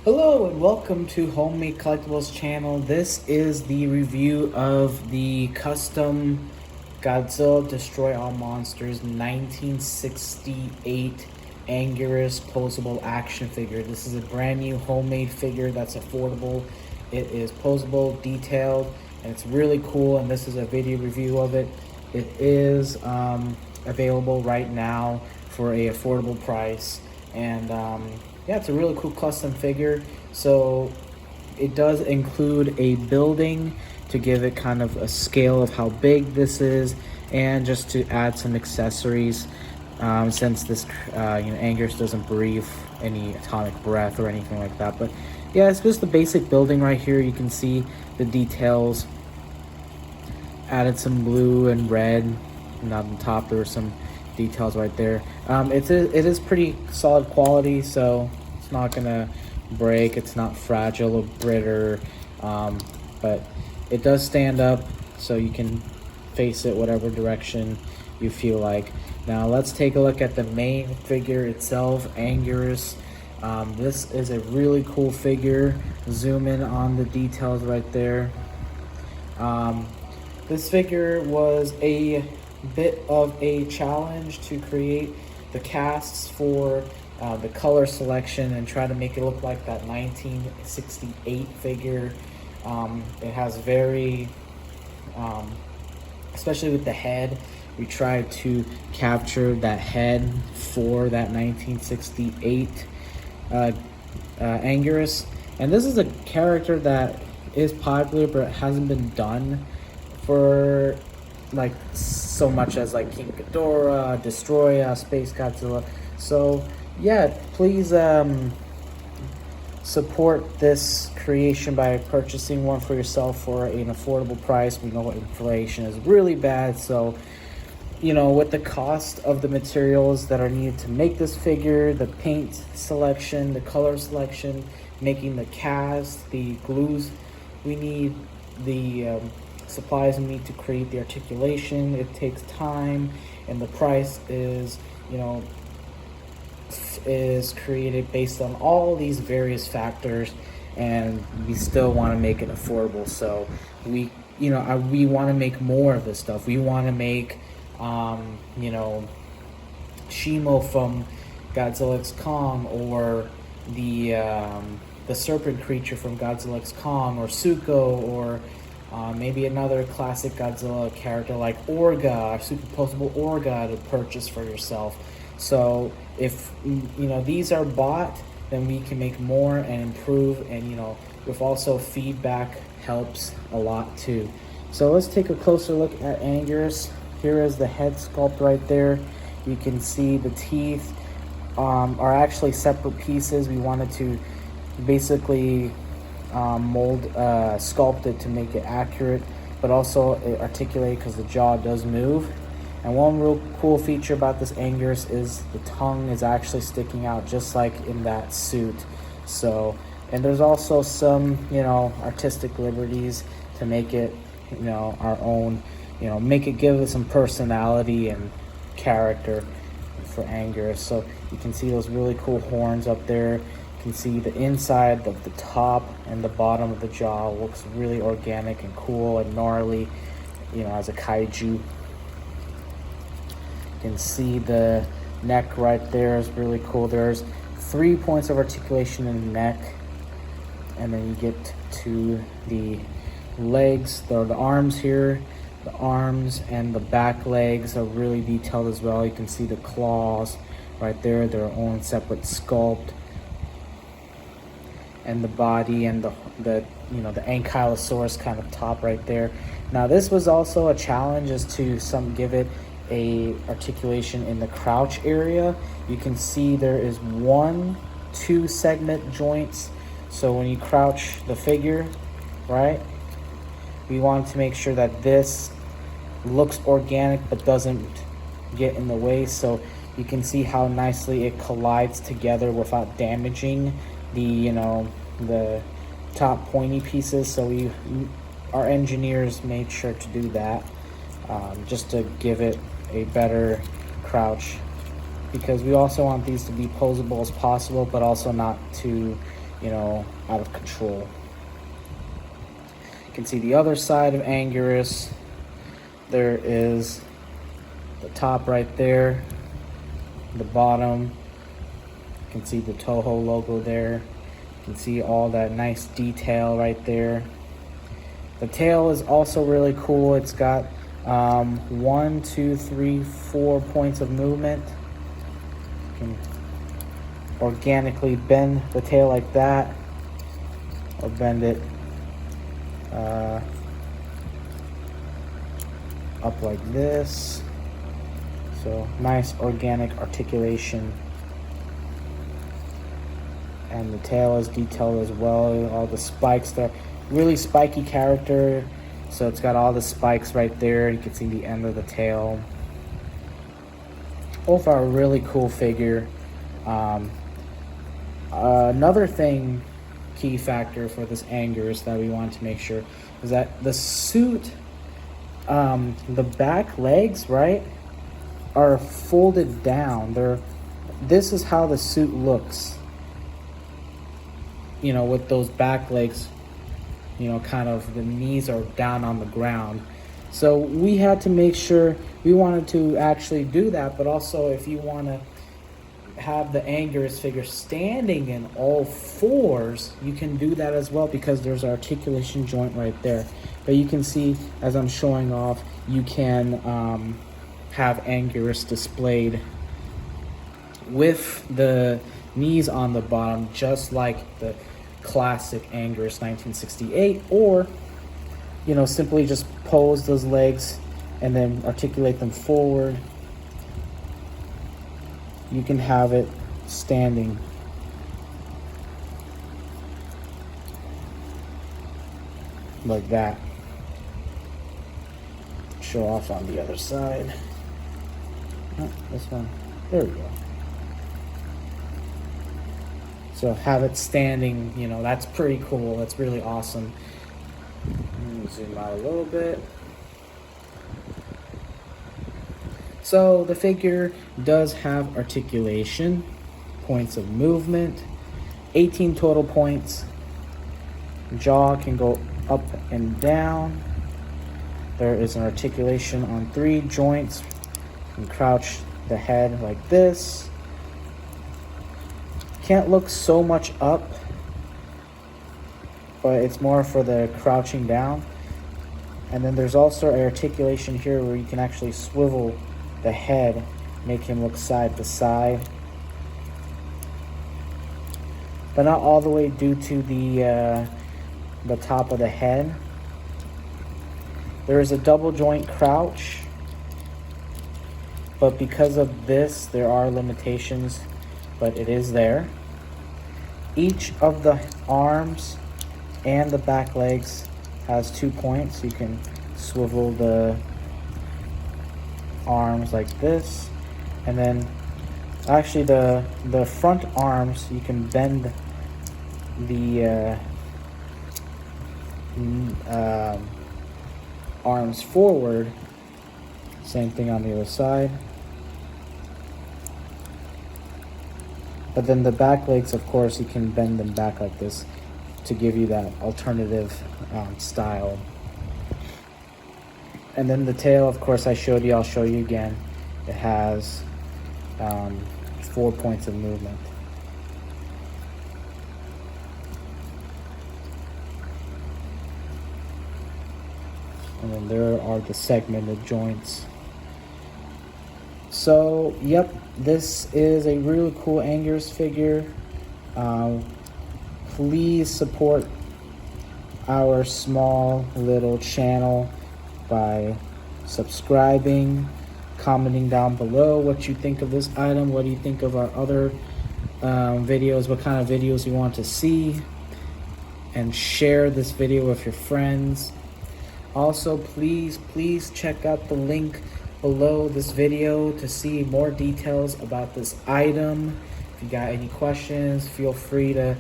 Hello and welcome to Homemade Collectibles channel. This is the review of the custom Godzilla Destroy All Monsters 1968 Anguirus posable action figure. This is a brand new homemade figure that's affordable. It is posable, detailed, and it's really cool, and this is a video review of it. It is available right now for a affordable price, and yeah, it's a really cool custom figure. So it does include a building to give it kind of a scale of how big this is, and just to add some accessories, since this Anguirus doesn't breathe any atomic breath or anything like that. But yeah, it's just the basic building right here. You can see the details. Added some blue and red, and on the top there were some details right there. It is pretty solid quality, so it's not gonna break. It's not fragile or brittle, but it does stand up, so you can face it whatever direction you feel like. Now let's take a look at the main figure itself, Anguirus. This is a really cool figure. Zoom in on the details right there. This figure was a bit of a challenge to create the casts for the color selection and try to make it look like that 1968 figure. It has very, especially with the head, we tried to capture that head for that 1968 Anguirus. And this is a character that is popular, but it hasn't been done for like so much as like King Ghidorah, Destroya, Space Godzilla. So yeah, please support this creation by purchasing one for yourself for an affordable price. We know inflation is really bad, so with the cost of the materials that are needed to make this figure, the paint selection, the color selection, making the cast, the glues we need, the supplies we need to create the articulation, it takes time, and the price is created based on all these various factors, and we still want to make it affordable. So we want to make more of this stuff. We want to make Shimo from Godzilla x Kong, or the serpent creature from Godzilla x Kong, or Suko, or maybe another classic Godzilla character like Orga, superposable Orga, to purchase for yourself. So if these are bought, then we can make more and improve, and with also feedback helps a lot too. So let's take a closer look at Anguirus. Here is the head sculpt right there. You can see the teeth are actually separate pieces. We wanted to basically sculpt it to make it accurate, but also articulate, because the jaw does move. And one real cool feature about this Anguirus is the tongue is actually sticking out just like in that suit. So, and there's also some artistic liberties to make it our own, make it give it some personality and character for Anguirus. So you can see those really cool horns up there. You can see the inside of the top and the bottom of the jaw looks really organic and cool and gnarly, as a kaiju. You can see the neck right there is really cool. There's 3 points of articulation in the neck, and then you get to the legs, the arms here. The arms and the back legs are really detailed as well. You can see the claws right there, their own separate sculpt, and the body and the ankylosaurus kind of top right there. Now this was also a challenge, is to give it a articulation in the crouch area. You can see there is 2 segment joints. So when you crouch the figure, right, we want to make sure that this looks organic but doesn't get in the way. So you can see how nicely it collides together without damaging the top pointy pieces. So our engineers made sure to do that, just to give it a better crouch, because we also want these to be posable as possible, but also not too out of control. You can see the other side of Anguirus. There is the top right there, the bottom. You can see the Toho logo there. You can see all that nice detail right there. The tail is also really cool. It's got 1, 2, 3, 4 points of movement. You can organically bend the tail like that, or bend it up like this. So nice organic articulation. And the tail is detailed as well. All the spikes there. Really spiky character. So it's got all the spikes right there. You can see the end of the tail. Overall, a really cool figure. Another thing, key factor for this Anguirus that we wanted to make sure is that the suit, the back legs, right, are folded down. This is how the suit looks, with those back legs, kind of the knees are down on the ground. So we had to make sure, we wanted to actually do that, but also if you want to have the Anguirus figure standing in all fours, you can do that as well, because there's an articulation joint right there. But you can see, as I'm showing off, you can have Anguirus displayed with the knees on the bottom, just like the classic Anguirus 1968, or simply just pose those legs and then articulate them forward. You can have it standing like that. Show off on the other side. Oh, this one. There we go. So have it standing, that's pretty cool. That's really awesome. Let me zoom out a little bit. So the figure does have articulation, points of movement, 18 total points. Jaw can go up and down. There is an articulation on 3 joints. You can crouch the head like this. Can't look so much up, but it's more for the crouching down. And then there's also an articulation here where you can actually swivel the head, make him look side to side, but not all the way due to the top of the head. There is a double joint crouch, but because of this, there are limitations, but it is there. Each of the arms and the back legs has 2 points. You can swivel the arms like this, and then actually the front arms, you can bend the arms forward. Same thing on the other side. But then the back legs, of course, you can bend them back like this to give you that alternative style. And then the tail, of course, I showed you. I'll show you again. It has 4 points of movement. And then there are the segmented joints. So, yep, this is a really cool Anguirus figure. Please support our small little channel by subscribing, commenting down below what you think of this item, what do you think of our other videos, what kind of videos you want to see, and share this video with your friends. Also, please check out the link below this video to see more details about this item. If you got any questions, feel free to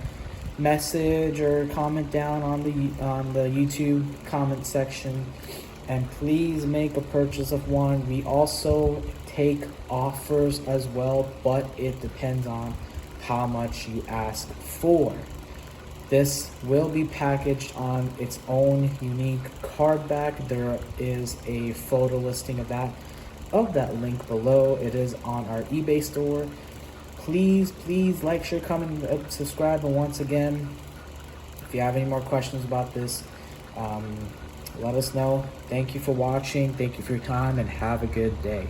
message or comment down on the YouTube comment section, and please make a purchase of one. We also take offers as well, but it depends on how much you ask for. This will be packaged on its own unique card back. There is a photo listing of that link below. It is on our eBay store. Please like, share, comment, and subscribe. And once again, if you have any more questions about this, let us know. Thank you for watching. Thank you for your time, and have a good day.